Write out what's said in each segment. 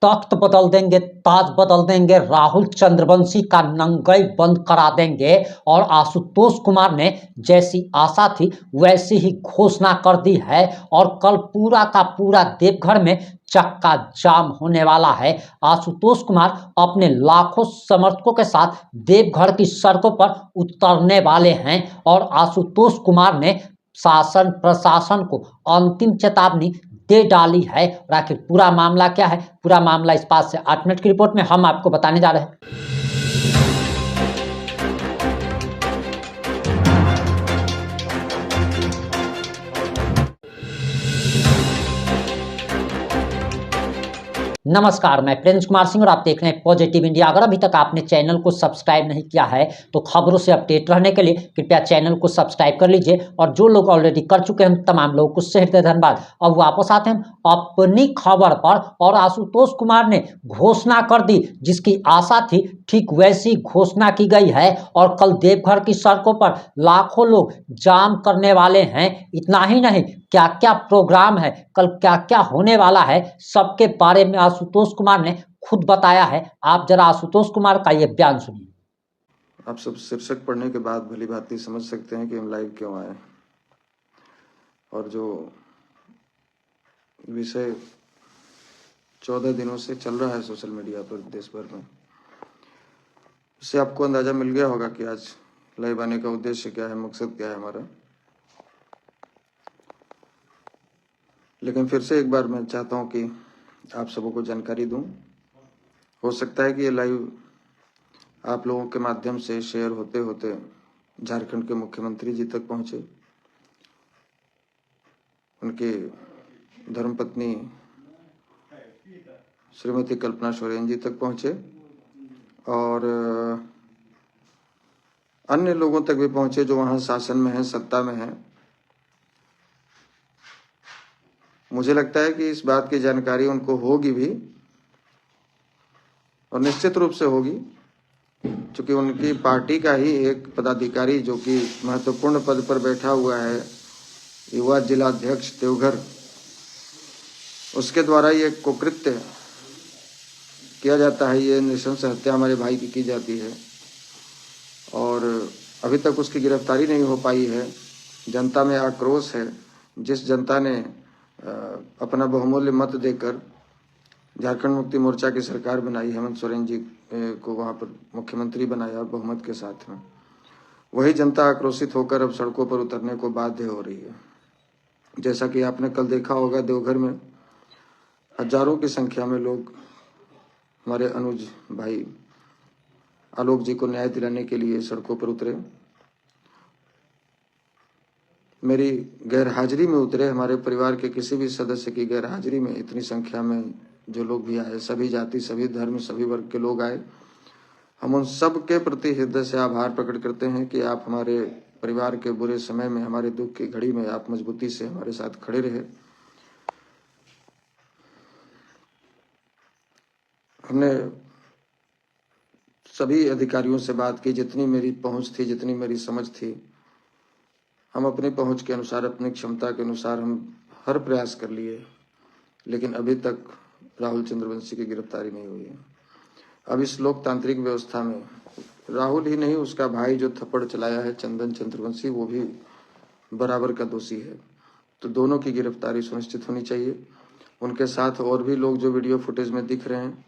तख्त बदल देंगे, ताज बदल देंगे, राहुल चंद्रवंशी का नंगई बंद करा देंगे। और आशुतोष कुमार ने जैसी आशा थी वैसी ही घोषणा कर दी है और कल पूरा का पूरा देवघर में चक्का जाम होने वाला है। आशुतोष कुमार अपने लाखों समर्थकों के साथ देवघर की सड़कों पर उतरने वाले हैं और आशुतोष कुमार ने शासन प्रशासन को अंतिम चेतावनी दे डाली है। और आखिर पूरा मामला क्या है, पूरा मामला इस बात से 8 मिनट की रिपोर्ट में हम आपको बताने जा रहे हैं। नमस्कार, मैं प्रिंस कुमार सिंह और आप देख रहे हैं पॉजिटिव इंडिया। अगर अभी तक आपने चैनल को सब्सक्राइब नहीं किया है तो खबरों से अपडेट रहने के लिए कृपया चैनल को सब्सक्राइब कर लीजिए। और जो लोग ऑलरेडी कर चुके हैं तमाम लोगों को हृदय धन्यवाद। अब वापस आते हैं अपनी खबर पर। और आशुतोष कुमार ने घोषणा कर दी, जिसकी आशा थी ठीक वैसी घोषणा की गई है और कल देवघर की सड़कों पर लाखों लोग जाम करने वाले हैं। इतना ही नहीं, क्या क्या प्रोग्राम है, कल क्या क्या होने वाला है, सबके बारे में आशुतोष कुमार ने खुद बताया है। आप जरा आशुतोष कुमार का ये बयान सुनिए। आप सब शीर्षक पढ़ने के बाद भली भांति समझ सकते हैं कि हम लाइव क्यों आए और जो विषय 14 दिनों से चल रहा है सोशल मीडिया पर देश भर में, उससे आपको अंदाजा मिल गया होगा कि आज लाइव आने का उद्देश्य क्या है, मकसद क्या है हमारा। लेकिन फिर से एक बार मैं चाहता हूं कि आप सबों को जानकारी दूं। हो सकता है कि ये लाइव आप लोगों के माध्यम से शेयर होते होते झारखंड के मुख्यमंत्री जी तक पहुंचे, उनके धर्मपत्नी श्रीमती कल्पना सोरेन जी तक पहुंचे और अन्य लोगों तक भी पहुंचे जो वहां शासन में हैं, सत्ता में हैं। मुझे लगता है कि इस बात की जानकारी उनको होगी भी और निश्चित रूप से होगी, क्योंकि उनकी पार्टी का ही एक पदाधिकारी जो कि महत्वपूर्ण पद पर बैठा हुआ है, युवा जिलाध्यक्ष देवघर, उसके द्वारा ये कुकृत्य किया जाता है, ये नृशंस हत्या हमारे भाई की जाती है और अभी तक उसकी गिरफ्तारी नहीं हो पाई है। जनता में आक्रोश है। जिस जनता ने अपना बहुमूल्य मत देकर झारखंड मुक्ति मोर्चा की सरकार बनाई, हेमंत सोरेन जी को वहां पर मुख्यमंत्री बनाया बहुमत के साथ में, वही जनता आक्रोशित होकर अब सड़कों पर उतरने को बाध्य हो रही है। जैसा कि आपने कल देखा होगा, देवघर में हजारों की संख्या में लोग हमारे अनुज भाई आलोक जी को न्याय दिलाने के लिए सड़कों पर उतरे, मेरी गैरहाजिरी में उतरे, हमारे परिवार के किसी भी सदस्य की गैरहाजिरी में इतनी संख्या में जो लोग भी आए, सभी जाति, सभी धर्म, सभी वर्ग के लोग आए। हम उन सब के प्रति हृदय से आभार प्रकट करते हैं कि आप हमारे परिवार के बुरे समय में, हमारे दुख की घड़ी में आप मजबूती से हमारे साथ खड़े रहे। हमने सभी अधिकारियों से बात की, जितनी मेरी पहुंच थी, जितनी मेरी समझ थी, हम अपनी पहुंच के अनुसार, अपनी क्षमता के अनुसार हम हर प्रयास कर लिए, लेकिन अभी तक राहुल चंद्रवंशी की गिरफ्तारी नहीं हुई है। अब इस लोकतांत्रिक व्यवस्था में राहुल ही नहीं, उसका भाई जो थप्पड़ चलाया है चंदन चंद्रवंशी, वो भी बराबर का दोषी है। तो दोनों की गिरफ्तारी सुनिश्चित होनी चाहिए। उनके साथ और भी लोग जो वीडियो फुटेज में दिख रहे हैं,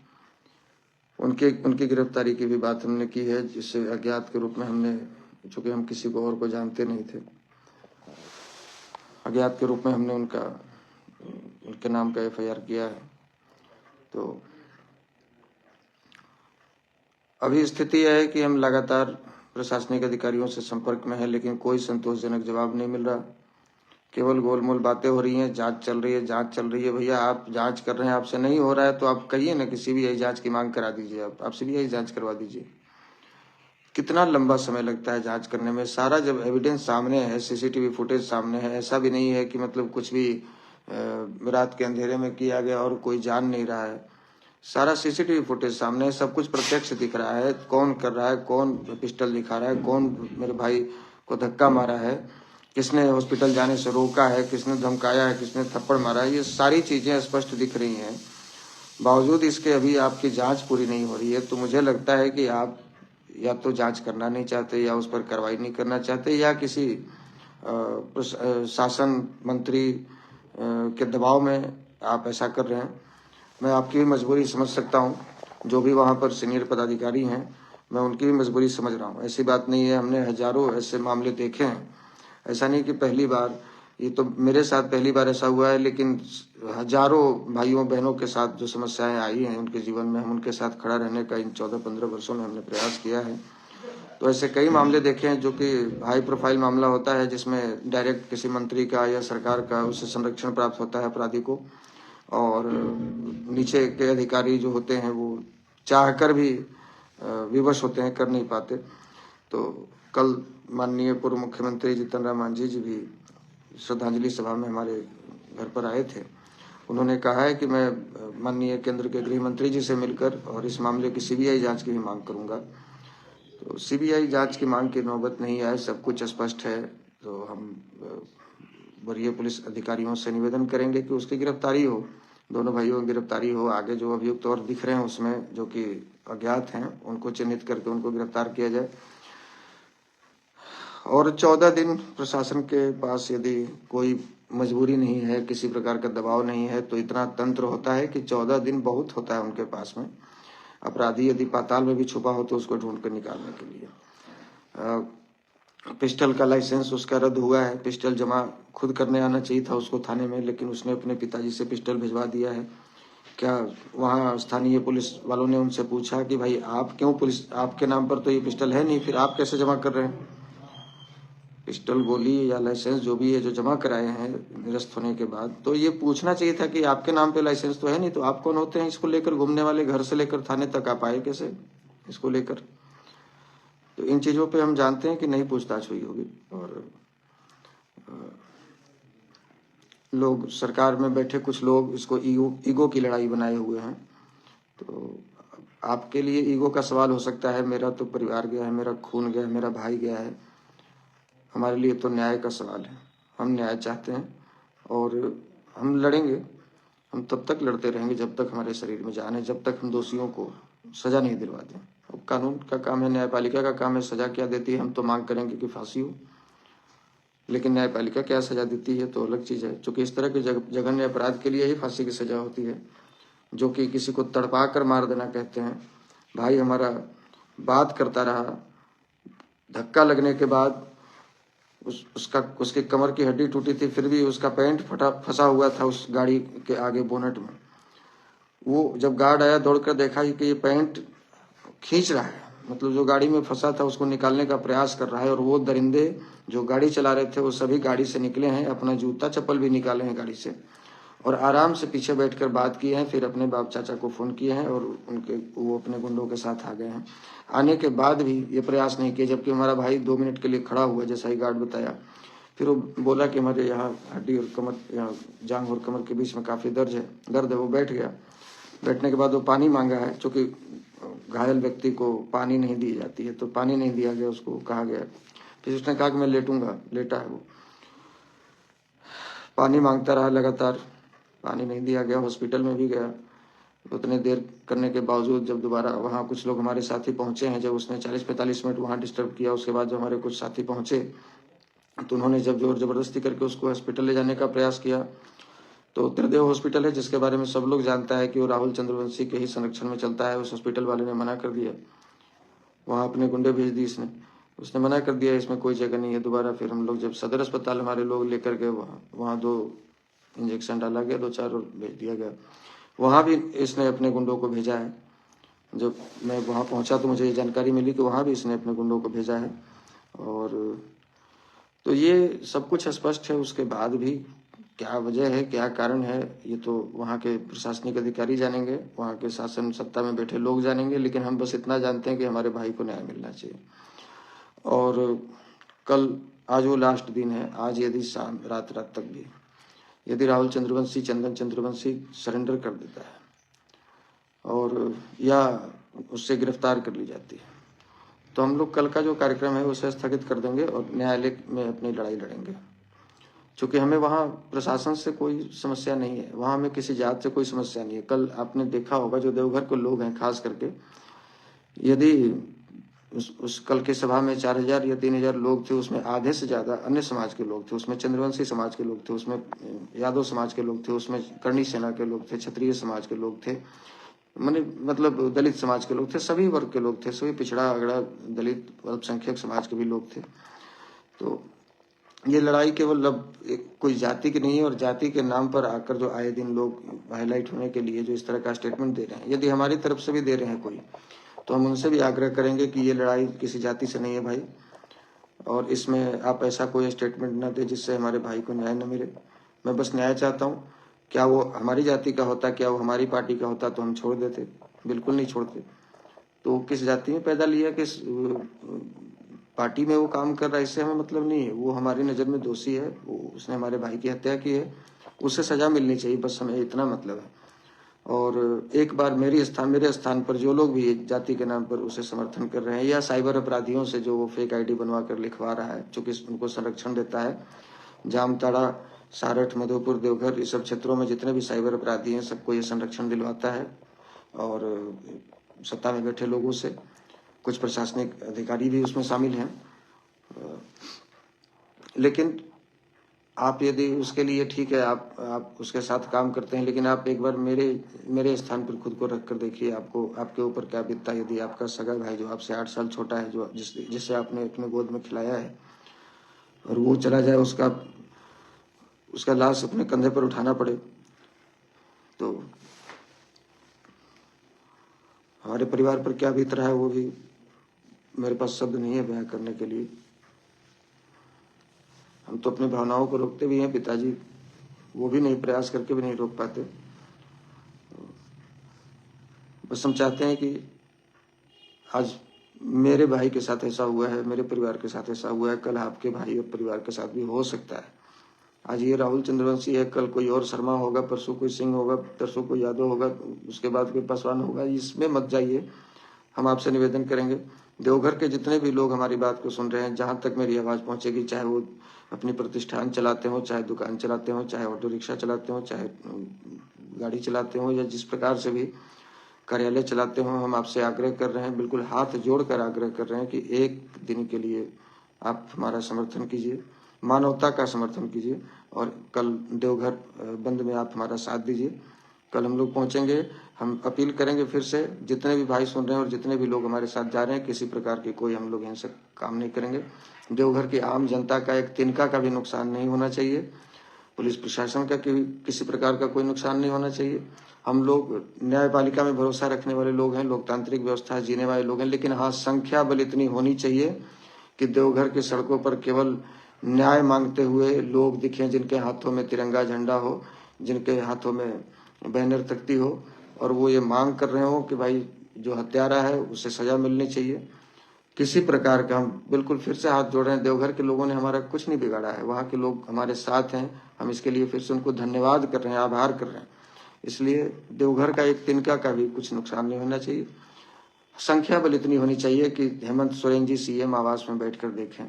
उनकी गिरफ्तारी की भी बात हमने की है, जिससे अज्ञात के रूप में हमने, चूंकि हम किसी को और को जानते नहीं थे, अज्ञात के रूप में हमने उनके नाम का FIR किया है। तो अभी स्थिति यह है कि हम लगातार प्रशासनिक अधिकारियों से संपर्क में हैं, लेकिन कोई संतोषजनक जवाब नहीं मिल रहा। केवल गोलमोल बातें हो रही हैं, जांच चल रही है, जांच चल रही है। भैया आप जांच कर रहे हैं, आपसे नहीं हो रहा है तो आप कहिए ना, किसी भी यही जांच की मांग करा दीजिए, आप CBI जांच करवा दीजिए। कितना लंबा समय लगता है जांच करने में। सारा जब एविडेंस सामने है, CCTV फुटेज सामने है, ऐसा भी नहीं है कि मतलब कुछ भी रात के अंधेरे में किया गया और कोई जान नहीं रहा है। सारा CCTV फुटेज सामने है, सब कुछ प्रत्यक्ष दिख रहा है, कौन कर रहा है, कौन पिस्टल दिखा रहा है, कौन मेरे भाई को धक्का मारा है, किसने हॉस्पिटल जाने से रोका है, किसने धमकाया है, किसने थप्पड़ मारा है, ये सारी चीजें स्पष्ट दिख रही हैं। बावजूद इसके अभी आपकी जांच पूरी नहीं हो रही है। तो मुझे लगता है कि आप या तो जांच करना नहीं चाहते, या उस पर कार्रवाई नहीं करना चाहते, या किसी शासन मंत्री के दबाव में आप ऐसा कर रहे हैं। मैं आपकी भी मजबूरी समझ सकता हूं, जो भी वहां पर सीनियर पदाधिकारी हैं, मैं उनकी भी मजबूरी समझ रहा हूं। ऐसी बात नहीं है, हमने हजारों ऐसे मामले देखे हैं। ऐसा नहीं कि पहली बार, ये तो मेरे साथ पहली बार ऐसा हुआ है, लेकिन हजारों भाइयों बहनों के साथ जो समस्याएं आई हैं उनके जीवन में, हम उनके साथ खड़ा रहने का इन 14-15 वर्षों में हमने प्रयास किया है। तो ऐसे कई मामले देखे हैं जो कि हाई प्रोफाइल मामला होता है, जिसमें डायरेक्ट किसी मंत्री का या सरकार का उससे संरक्षण प्राप्त होता है अपराधी को, और नीचे के अधिकारी जो होते हैं वो चाहकर भी विवश होते हैं, कर नहीं पाते। तो कल माननीय पूर्व मुख्यमंत्री जीतन राम मांझी जी भी श्रद्धांजलि सभा में हमारे घर पर आए थे। उन्होंने कहा है कि मैं माननीय केंद्र के गृह मंत्री जी से मिलकर और इस मामले की सीबीआई जांच की भी मांग करूंगा। तो सीबीआई जांच की मांग की नौबत नहीं आए, सब कुछ स्पष्ट है। तो हम वरीय पुलिस अधिकारियों से निवेदन करेंगे कि उसकी गिरफ्तारी हो, दोनों भाइयों की गिरफ्तारी हो। आगे जो अभियुक्त और दिख रहे हैं उसमें जो कि अज्ञात हैं, उनको चिन्हित करके उनको गिरफ्तार किया जाए। और 14 दिन प्रशासन के पास यदि कोई मजबूरी नहीं है, किसी प्रकार का दबाव नहीं है, तो इतना तंत्र होता है कि 14 दिन बहुत होता है उनके पास में। अपराधी यदि पाताल में भी छुपा हो तो उसको ढूंढ कर निकालने के लिए। पिस्टल का लाइसेंस उसका रद्द हुआ है। पिस्टल जमा खुद करने आना चाहिए था उसको थाने में, लेकिन उसने अपने पिताजी से पिस्टल भिजवा दिया है। क्या वहाँ स्थानीय पुलिस वालों ने उनसे पूछा कि भाई आप क्यों, पुलिस आपके नाम पर तो ये पिस्टल है नहीं, फिर आप कैसे जमा कर रहे हैं? पिस्टल, गोली या लाइसेंस जो भी है जो जमा कराए हैं निरस्त होने के बाद, तो ये पूछना चाहिए था कि आपके नाम पे लाइसेंस तो है नहीं, तो आप कौन होते हैं इसको लेकर घूमने वाले? घर से लेकर थाने तक आप आए कैसे इसको लेकर? तो इन चीजों पे हम जानते हैं कि नहीं पूछताछ हुई होगी। और लोग सरकार में बैठे कुछ लोग इसको ईगो की लड़ाई बनाए हुए हैं। तो आपके लिए ईगो का सवाल हो सकता है, मेरा तो परिवार गया है, मेरा खून गया है, मेरा भाई गया है। हमारे लिए तो न्याय का सवाल है। हम न्याय चाहते हैं और हम लड़ेंगे। हम तब तक लड़ते रहेंगे जब तक हमारे शरीर में जान है, जब तक हम दोषियों को सजा नहीं दिलवाते। अब कानून का काम है, न्यायपालिका का काम है सजा क्या देती है। हम तो मांग करेंगे कि फांसी हो, लेकिन न्यायपालिका क्या सजा देती है तो अलग चीज है। चूंकि इस तरह के जघन्य अपराध के लिए ही फांसी की सजा होती है, जो कि किसी को तड़पा कर मार देना कहते हैं। भाई हमारा बात करता रहा, धक्का लगने के बाद उसके कमर की हड्डी टूटी थी, फिर भी उसका पैंट फंसा हुआ था उस गाड़ी के आगे बोनट में। वो जब गार्ड आया दौड़कर देखा कि ये पैंट खींच रहा है, मतलब जो गाड़ी में फंसा था उसको निकालने का प्रयास कर रहा है। और वो दरिंदे जो गाड़ी चला रहे थे वो सभी गाड़ी से निकले हैं, अपना जूता चप्पल भी निकाले हैं गाड़ी से, और आराम से पीछे बैठकर बात किए हैं। फिर अपने बाप चाचा को फोन किए हैं और वो अपने गुंडों के साथ आ गए हैं। आने के बाद भी ये प्रयास नहीं किए, जबकि हमारा भाई 2 मिनट के लिए खड़ा हुआ, जैसा ही गार्ड बताया। फिर वो बोला कि हमारे यहाँ हड्डी और कमर, यहाँ जांघ और कमर के बीच में काफी दर्द है। वो बैठ गया। बैठने के बाद वो पानी मांगा है, चूंकि घायल व्यक्ति को पानी नहीं दी जाती है, तो पानी नहीं दिया गया, उसको कहा गया। फिर उसने कहा कि मैं लेटूंगा, लेटा है वो। पानी मांगता रहा लगातार, पानी नहीं दिया गया। हॉस्पिटल में भी गया। उतने देर करने के बावजूद जब दोबारा वहाँ कुछ लोग हमारे साथी पहुंचे हैं, जब उसने 40-45 मिनट वहाँ डिस्टर्ब किया, उसके बाद जब हमारे कुछ साथी पहुंचे तो उन्होंने जब जोर जबरदस्ती करके उसको हॉस्पिटल ले जाने का प्रयास किया, तो त्रिदेव हॉस्पिटल है जिसके बारे में सब लोग जानता है कि वो राहुल चंद्रवंशी के ही संरक्षण में चलता है, उस हॉस्पिटल वाले ने मना कर दिया। वहाँ अपने गुंडे भेज दी उसने मना कर दिया, इसमें कोई जगह नहीं है। दोबारा फिर हम लोग जब सदर अस्पताल हमारे लोग लेकर गए, वहाँ 2 इंजेक्शन डाला गया, 2-4 और भेज दिया गया। वहाँ भी इसने अपने गुंडों को भेजा है। जब मैं वहाँ पहुँचा तो मुझे ये जानकारी मिली कि वहाँ भी इसने अपने गुंडों को भेजा है। और तो ये सब कुछ स्पष्ट है। उसके बाद भी क्या वजह है, क्या कारण है, ये तो वहाँ के प्रशासनिक अधिकारी जानेंगे, वहाँ के शासन सत्ता में बैठे लोग जानेंगे। लेकिन हम बस इतना जानते हैं कि हमारे भाई को न्याय मिलना चाहिए। और आज वो लास्ट दिन है। आज यदि शाम रात तक भी यदि राहुल चंद्रवंशी, चंदन चंद्रवंशी सरेंडर कर देता है और या उससे गिरफ्तार कर ली जाती है, तो हम लोग कल का जो कार्यक्रम है उसे स्थगित कर देंगे और न्यायालय में अपनी लड़ाई लड़ेंगे। चूँकि हमें वहाँ प्रशासन से कोई समस्या नहीं है, वहाँ हमें किसी जात से कोई समस्या नहीं है। कल आपने देखा होगा जो देवघर के लोग हैं खास करके, यदि उस कल की सभा में 4000 या 3000 लोग थे, उसमें आधे से ज़्यादा अन्य समाज के लोग थे, उसमें चंद्रवंशी समाज के लोग थे, उसमें यादव समाज के लोग थे, उसमें करणी सेना के लोग थे, क्षत्रिय समाज के लोग थे, मतलब दलित समाज के लोग थे, सभी वर्ग के लोग थे, सभी पिछड़ा अगड़ा दलित अल्पसंख्यक समाज के भी लोग थे। तो ये लड़ाई केवल अब कोई जाति की नहीं है, और जाति के नाम पर आकर जो आए दिन लोग हाईलाइट होने के लिए जो इस तरह का स्टेटमेंट दे रहे हैं, यदि हमारी तरफ से भी दे रहे हैं कोई, तो हम उनसे भी आग्रह करेंगे कि ये लड़ाई किसी जाति से नहीं है भाई, और इसमें आप ऐसा कोई स्टेटमेंट ना दे जिससे हमारे भाई को न्याय न मिले। मैं बस न्याय चाहता हूँ। क्या वो हमारी जाति का होता, क्या वो हमारी पार्टी का होता तो हम छोड़ देते? बिल्कुल नहीं छोड़ते। तो किस जाति में पैदा लिया, किस पार्टी में वो काम कर रहा है, इससे हमें मतलब नहीं है। वो हमारी नज़र में दोषी है, उसने हमारे भाई की हत्या की है, उसे सजा मिलनी चाहिए, बस हमें इतना मतलब है। और एक बार मेरे स्थान पर जो लोग भी जाति के नाम पर उसे समर्थन कर रहे हैं, या साइबर अपराधियों से जो वो फेक आईडी बनवा कर लिखवा रहा है, चूँकि उनको संरक्षण देता है, जामताड़ा, सारठ, मधुपुर, देवघर, इस सब क्षेत्रों में जितने भी साइबर अपराधी हैं सबको ये संरक्षण दिलवाता है, और सत्ता में बैठे लोगों से कुछ प्रशासनिक अधिकारी भी उसमें शामिल हैं। लेकिन आप यदि उसके लिए ठीक है, आप उसके साथ काम करते हैं, लेकिन आप एक बार मेरे स्थान पर खुद को रख कर देखिए, आपके ऊपर क्या बीतता है। यदि आपका सगा भाई जो आपसे 8 साल छोटा है, जो जिसे आपने अपने गोद में खिलाया है, और वो चला जाए, उसका लाश अपने कंधे पर उठाना पड़े, तो हमारे परिवार पर क्या बीत रहा है वो भी मेरे पास शब्द नहीं है बयां करने के लिए। हम तो अपनी भावनाओं को रोकते भी हैं, पिताजी वो भी नहीं, प्रयास करके भी नहीं रोक पाते। बस हम चाहते हैं कि आज मेरे भाई के साथ ऐसा हुआ है, मेरे परिवार के साथ ऐसा हुआ है, कल आपके भाई और परिवार के साथ भी हो सकता है। आज ये राहुल चंद्रवंशी है, कल कोई और शर्मा होगा, परसों कोई सिंह होगा, तरसों कोई यादव होगा, उसके बाद कोई पासवान होगा। इसमें मत जाइए, हम आपसे निवेदन करेंगे। देवघर के जितने भी लोग हमारी बात को सुन रहे हैं, जहाँ तक मेरी आवाज़ पहुँचेगी, चाहे वो अपनी प्रतिष्ठान चलाते हों, चाहे दुकान चलाते हों, चाहे ऑटो रिक्शा चलाते हों, चाहे गाड़ी चलाते हों, या जिस प्रकार से भी कार्यालय चलाते हों, हम आपसे आग्रह कर रहे हैं, बिल्कुल हाथ जोड़कर आग्रह कर रहे हैं कि एक दिन के लिए आप हमारा समर्थन कीजिए, मानवता का समर्थन कीजिए, और कल देवघर बंद में आप हमारा साथ दीजिए। कल हम लोग पहुंचेंगे। हम अपील करेंगे फिर से, जितने भी भाई सुन रहे हैं और जितने भी लोग हमारे साथ जा रहे हैं, किसी प्रकार की कोई हम लोग हिंसक काम नहीं करेंगे। देवघर की आम जनता का एक तिनका का भी नुकसान नहीं होना चाहिए, पुलिस प्रशासन का किसी प्रकार का कोई नुकसान नहीं होना चाहिए। हम लोग न्यायपालिका में भरोसा रखने वाले लोग हैं, लोकतांत्रिक व्यवस्था जीने वाले लोग हैं, लेकिन हाँ, संख्या बल इतनी होनी चाहिए कि देवघर की सड़कों पर केवल न्याय मांगते हुए लोग दिखें, जिनके हाथों में तिरंगा झंडा हो, जिनके हाथों में बैनर तख्ती हो, और वो ये मांग कर रहे हो कि भाई जो हत्यारा है उसे सजा मिलनी चाहिए। किसी प्रकार का, हम बिल्कुल फिर से हाथ जोड़ रहे हैं। देवघर के लोगों ने हमारा कुछ नहीं बिगाड़ा है, वहाँ के लोग हमारे साथ हैं, हम इसके लिए फिर से उनको धन्यवाद कर रहे हैं, आभार कर रहे हैं। इसलिए देवघर का एक तिनका का भी कुछ नुकसान नहीं होना चाहिए। संख्या बल इतनी होनी चाहिए कि हेमंत सोरेन जी सीएम आवास में बैठकर देखें,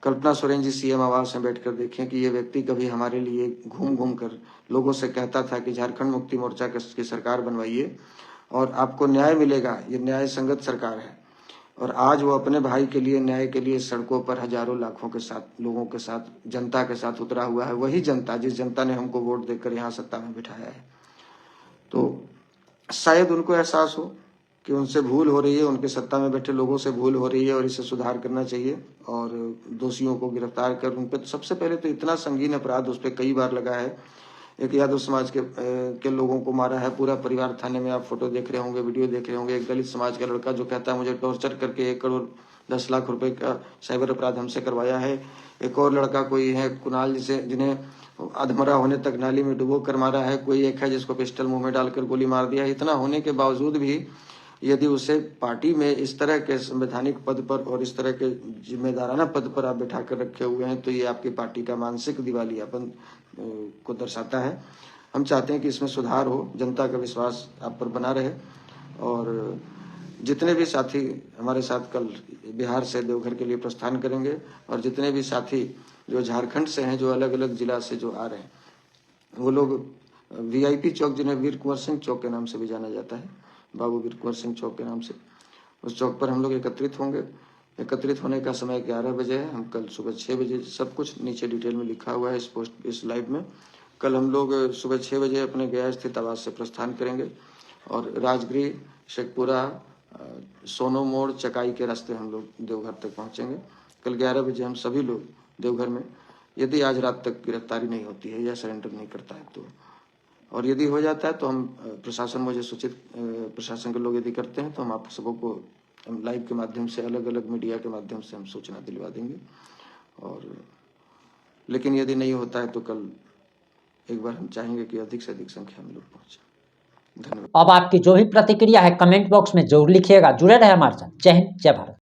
कल्पना सोरेन जी सीएम आवास में बैठकर देखें कि ये व्यक्ति कभी हमारे लिए घूम घूम कर लोगों से कहता था कि झारखंड मुक्ति मोर्चा की सरकार बनवाइए और आपको न्याय मिलेगा, ये न्याय संगत सरकार है। और आज वो अपने भाई के लिए, न्याय के लिए सड़कों पर हजारों लाखों के साथ, लोगों के साथ, जनता के साथ उतरा हुआ है। वही जनता जिस जनता ने हमको वोट देकर यहाँ सत्ता में बिठाया है। तो शायद उनको एहसास हो कि उनसे भूल हो रही है, उनके सत्ता में बैठे लोगों से भूल हो रही है, और इसे सुधार करना चाहिए, और दोषियों को गिरफ्तार कर उन पर, सबसे पहले तो इतना संगीन अपराध उस पर कई बार लगा है। एक यादव समाज के लोगों को मारा है, पूरा परिवार थाने में, आप फोटो देख रहे होंगे, वीडियो देख रहे होंगे। एक दलित समाज का लड़का जो कहता है मुझे टॉर्चर करके 1 करोड़ 10 लाख रुपए का साइबर अपराध हमसे करवाया है। एक और लड़का कोई है कुणाल, जिन्हें अधमरा होने तक नाली में डुबो कर मारा है। कोई एक है जिसको पिस्टल मुंह में डालकर गोली मार दिया है। इतना होने के बावजूद भी यदि उसे पार्टी में इस तरह के संवैधानिक पद पर और इस तरह के जिम्मेदाराना पद पर आप बिठा कर रखे हुए हैं, तो ये आपकी पार्टी का मानसिक दिवालियापन को दर्शाता है। हम चाहते हैं कि इसमें सुधार हो, जनता का विश्वास आप पर बना रहे, और जितने भी साथी हमारे साथ कल बिहार से देवघर के लिए प्रस्थान करेंगे और जितने भी साथी जो झारखंड से हैं, जो अलग अलग जिला से जो आ रहे हैं, वो लोग वीआईपी चौक, जिन्हें वीर कुंवर सिंह चौक के नाम से भी जाना जाता है, बाबू वीर कुंवर सिंह चौक के नाम से, उस चौक पर हम लोग एकत्रित होंगे। एकत्रित होने का समय 11 बजे है। हम कल सुबह 6 बजे, सब कुछ नीचे डिटेल में लिखा हुआ है इस लाइव में। कल हम लोग सुबह 6 बजे अपने गया स्थित आवास से प्रस्थान करेंगे और राजगीर, शेखपुरा, सोनो मोड़, चकाई के रास्ते हम लोग देवघर तक पहुंचेंगे। कल 11 बजे हम सभी लोग देवघर में, यदि आज रात तक गिरफ्तारी नहीं होती है या सरेंडर नहीं करता है तो, और यदि हो जाता है तो हम प्रशासन मुझे सूचित, प्रशासन के लोग यदि करते हैं तो हम आप सबको लाइव के माध्यम से, अलग अलग मीडिया के माध्यम से हम सूचना दिलवा देंगे। और लेकिन यदि नहीं होता है तो कल एक बार हम चाहेंगे कि अधिक से अधिक संख्या में लोग पहुंचे। धन्यवाद। अब आपकी जो भी प्रतिक्रिया है कमेंट बॉक्स में जरूर लिखिएगा। जुड़े रहे हमारे साथ। जय हिंद, जय भारत।